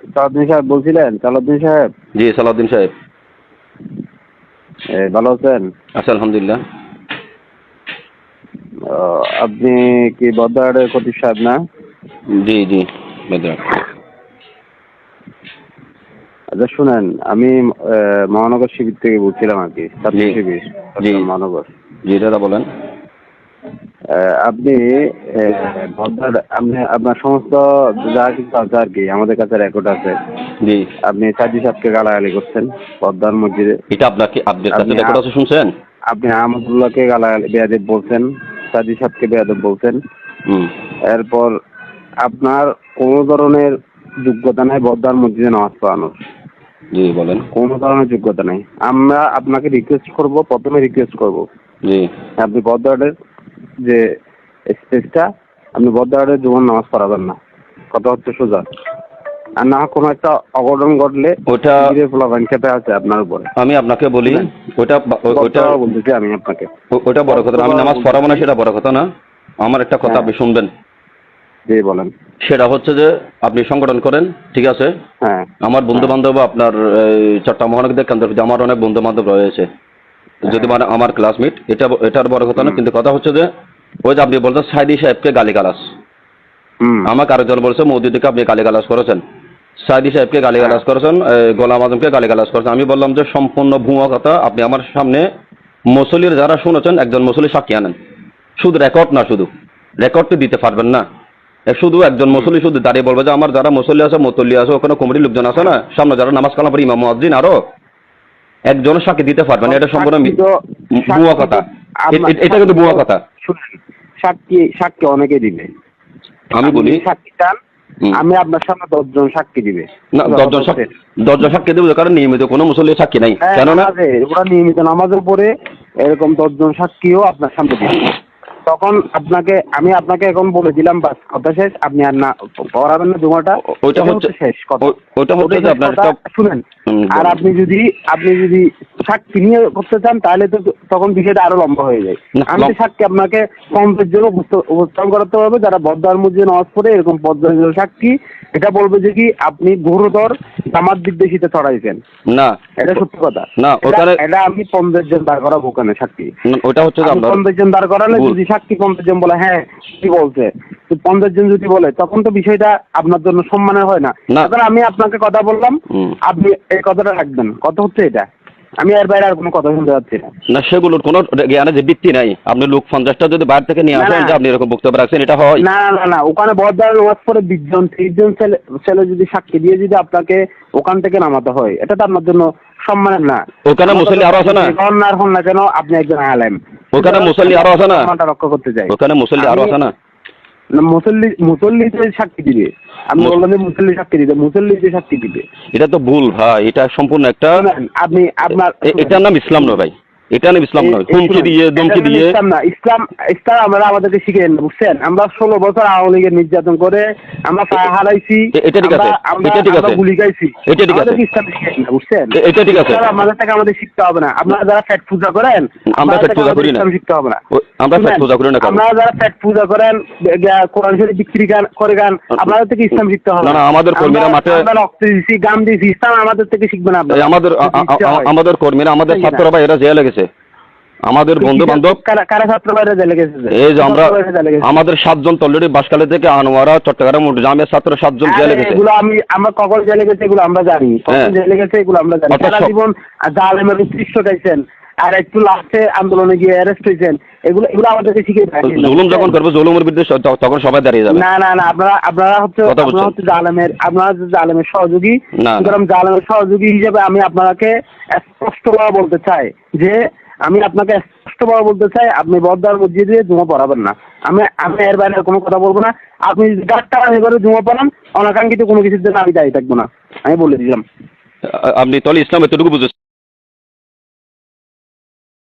সালাউদ্দিন সাহেব বলছিলেন? সালাউদ্দিন সাহেব? জি সালাউদ্দিন সাহেব। ভালো আছেন? আচ্ছা আলহামদুলিল্লাহ। আপনি কি বদ্দারের খতিব সাহেব না? জি জি বেদরাক। আচ্ছা শুনেন, আমি মহানগর শিবির থেকে বলছিলাম আর কি, ছাত্র শিবির মহানগর। জি দাদা বলেন। আপনি বদ্দার, আপনি আপনার সমস্ত যা কিছু আছে আর কি আমাদের কাছে রেকর্ড আছে। জি আপনি সাজি সাহেবকে গালাগালি করছেন বদ্দার মসজিদে। এটা আপনাকে আপনার কাছে রেকর্ড আছে শুনছেন? আপনি আহমদুল্লাহকে গালাগালি বেয়াদব বলছেন, সাজি সাহেবকে বেয়াদব বলছেন। এরপর আপনার কোনো ধরনের যোগ্যতা নাই বদ্দার মসজিদে নামাজ পড়ানোর। জি বলেন। কোনো ধরনের যোগ্যতা নাই। আমরা আপনাকে রিকোয়েস্ট করব, প্রথমে রিকোয়েস্ট করব জি আপনি বদ্দারের যে স্টেজটা, আপনি বদ্দারের জীবন নামাজ পড়াবেন না। কথা হচ্ছে সোজা। আর না কোনো একটা অঘটন ঘটলে ওটা ফলাফল খেতে আছে আপনার উপরে। আমি আপনাকে বলি, ওটা বলতেছি আমি আপনাকে, ওটা বড় কথা না। আমি নামাজ পড়াবো না সেটা বড় কথা না। আমার একটা কথা আপনি শুনবেন। জি বলেন। সেটা হচ্ছে যে আপনি সংগঠন করেন, ঠিক আছে? হ্যাঁ। আমার বন্ধু বান্ধব আপনার চট্টগ্রাম মহানগর কেন্দ্র, আমার অনেক বন্ধু বান্ধব রয়েছে, যদি মানে আমার ক্লাসমেট। এটার বড় কথা না, কিন্তু কথা হচ্ছে যে ওই যে আপনি বলছেন সাইদি সাহেবকে গালিগালাজ। আমাকে আরেকজন বলছে মসজিদকে আপনি গালিগালাজ করেছেন, সাইদি সাহেবকে গালিগালাজ করেছেন, গোলাম আজমকে গালিগালাজ করেছেন। আমি বললাম যে সম্পূর্ণ ভুয়া কথা। আপনি আমার সামনে মুসল্লির যারা শুনেছেন একজন মুসল্লি সাক্ষী আনেন, শুধু রেকর্ড না, শুধু রেকর্ডটি দিতে পারবেন না। শুধু একজন মুসল্লি শুধু দাঁড়িয়ে বলবে যে আমার যারা মুসল্লি আছে, মুতল্লি আছে, ওখানে কমিটির লোকজন আছে না, সামনে যারা নামাজ কালাম পড়ে ইমাম মুয়াজ্জিন, আরো একজন সাক্ষী দিতে পারবেন না। এটা সম্পূর্ণ ভুয়া কথা। এটা কিন্তু ভুয়া কথা। শুনেন, সাক্ষী অনেকে দিবে। আমি বলি সাক্ষী চান, আমি আপনার সামনে 10 জন সাক্ষী দিবে না। 10 জন সাক্ষী দেবে, কারণ নিয়মিত কোনো মুসল্লি সাক্ষী নাই, কেননা ওরা নিয়মিত নামাজের পরে এরকম 10 জন সাক্ষীও আপনার সামনে দিবে। তখন আমি আপনাকে এখন বলে দিলাম, বাস কথা শেষ। আপনি আর না পড়াবেন না জুমাটা, ওইটা হচ্ছে শেষ কথা। ওটা হচ্ছে আপনার শুনেন, আর আপনি যদি সাক্ষী নিয়ে করতে চান তাহলে তো তখন বিষয়টা আরো লম্বা হয়ে যায়। আমি সাক্ষী আপনাকে 50 জন উপস্থাপন করাতে হবে যারা বদ্দার মধ্যে নামাজ পড়ে, এরকম 50 জন সাক্ষী। এটা বলবে যে কি আপনি গুরুতর জামাত বিদ্বেষীতে ছড়াইছেন। না, এটা সত্যি কথা না। এটা আমি 50 জন দাঁড় করাবো ওখানে সাক্ষী। ওটা হচ্ছে 50 জন দাঁড় করালে যদি সাক্ষী 50 জন বলে হ্যাঁ কি বলছে, 50 জন যদি বলে, তখন তো বিষয়টা আপনার জন্য সম্মানের হয় না। এখন আমি আপনাকে কথা বললাম, আপনি এই কথাটা রাখবেন। কথা হচ্ছে এটা, আমি এর বাইরে আর কোনো কথা শুনতে পাচ্ছি না। না, সেগুলোর কোনো জ্ঞানের যে ভিত্তি নাই। আপনি লোক 50টা যদি বাইরে থেকে নিয়ে আসেন যে আপনি এরকম বক্তব্য রাখছেন, এটা হয় না। না না, ওখানে বদ্দার নামাজ পড়ে 20 জন 30 জন ছেলে যদি সাক্ষী দিয়ে যদি আপনাকে ওখান থেকে নামাতে হয়, এটা তো আপনার জন্য সম্মানের না। ওখানে মুসল্লি আরো আছে না, হন না কেন আপনি একজন আলেম। ওখানে মুসল্লি আরো আছে না, রক্ষা করতে চাই। ওখানে মুসল্লি আরো আছে না। মুসল্লি সাক্ষী দিবে। আপনি বললেন যে মুসল্লি সাক্ষী দিবে, মুসল্লি যে সাক্ষী দিবে, এটা তো ভুল ভাই। এটা সম্পূর্ণ একটা এটার নাম ইসলাম নয় ভাই, এটা নাম ইসলাম নয়। হুমকি দিয়ে ধমকি দিয়ে ইসলাম না। ইসলাম আমরা আমাদেরকে শিখে বুঝছেন। আমরা 16 বছর আওয়ামী লীগের নির্যাতন করে আমরা পা হারাইছি, এটা ঠিক আছে, এটা ঠিক আছে, গুলি খাইছি, এটা ঠিক আছে, ইসলাম শিখেন না বুঝছেন। এটা ঠিক আছে। আমাদের থেকে আমাদের শিখতে হবে না। আপনারা যারা পেট পূজা করেন, আমরা পেট পূজা করি না, শিখতে হবে না। আমরা পেট পূজা করি না। আপনারা যারা পেট পূজা করেন, কোরআন শরীফ বিক্রি করে গান, আপনাদের থেকে ইসলাম শিখতে হবে না। আমাদের কর্মীরা মাঠে রক্ত দিয়েছি, গান দিয়েছি, ইসলাম আমাদের থেকে শিখবেন আপনারা। আমাদের কর্মীরা, আমাদের ছাত্ররা ভাই, এরা জেলে গেছে। আমাদের বন্ধু বান্ধব কারা ছাত্র বাইরে জেলে গেছে? এই যে আমাদের 7 জন অলরেডি বাসখালী থেকে আনোয়ারা চট্টগ্রাম জামিয়া ছাত্র 7 জন জেলে গেছে। এগুলো আমরা কখন জেলে গেছে এগুলো আমরা জানি, কখন জেলে গেছে এগুলো আমরা জানি। সারা জীবন জালেমের উৎকৃষ্ট গাইছেন, আর একটু লাস্টে আন্দোলনে গিয়ে অ্যারেস্ট হয়েছেন। এগুলো আমাদেরকে শিখে জুলুম যখন করবে, জুলুমের বিরুদ্ধে তখন সবাই দাঁড়িয়ে যাবে। না। আপনারা হচ্ছে জালেমের সহযোগী। সুতরাং জালেমের সহযোগী হিসেবে আমি আপনাকে স্পষ্টভাবে বলতে চাই যে আপনি বদ্দার মসজিদে জুমা পড়াবেন না। আমি এর বাইরে কোনো কথা বলবো না। আপনি যদি গাছটা এবারে জুমা পড়ান, অনাকাঙ্ক্ষিত কোনো কিছুর জন্য আমি দায়ী থাকবো না। আমি বলে দিলাম। আপনি তাহলে ইসলাম এতটুকু বুঝেছেন।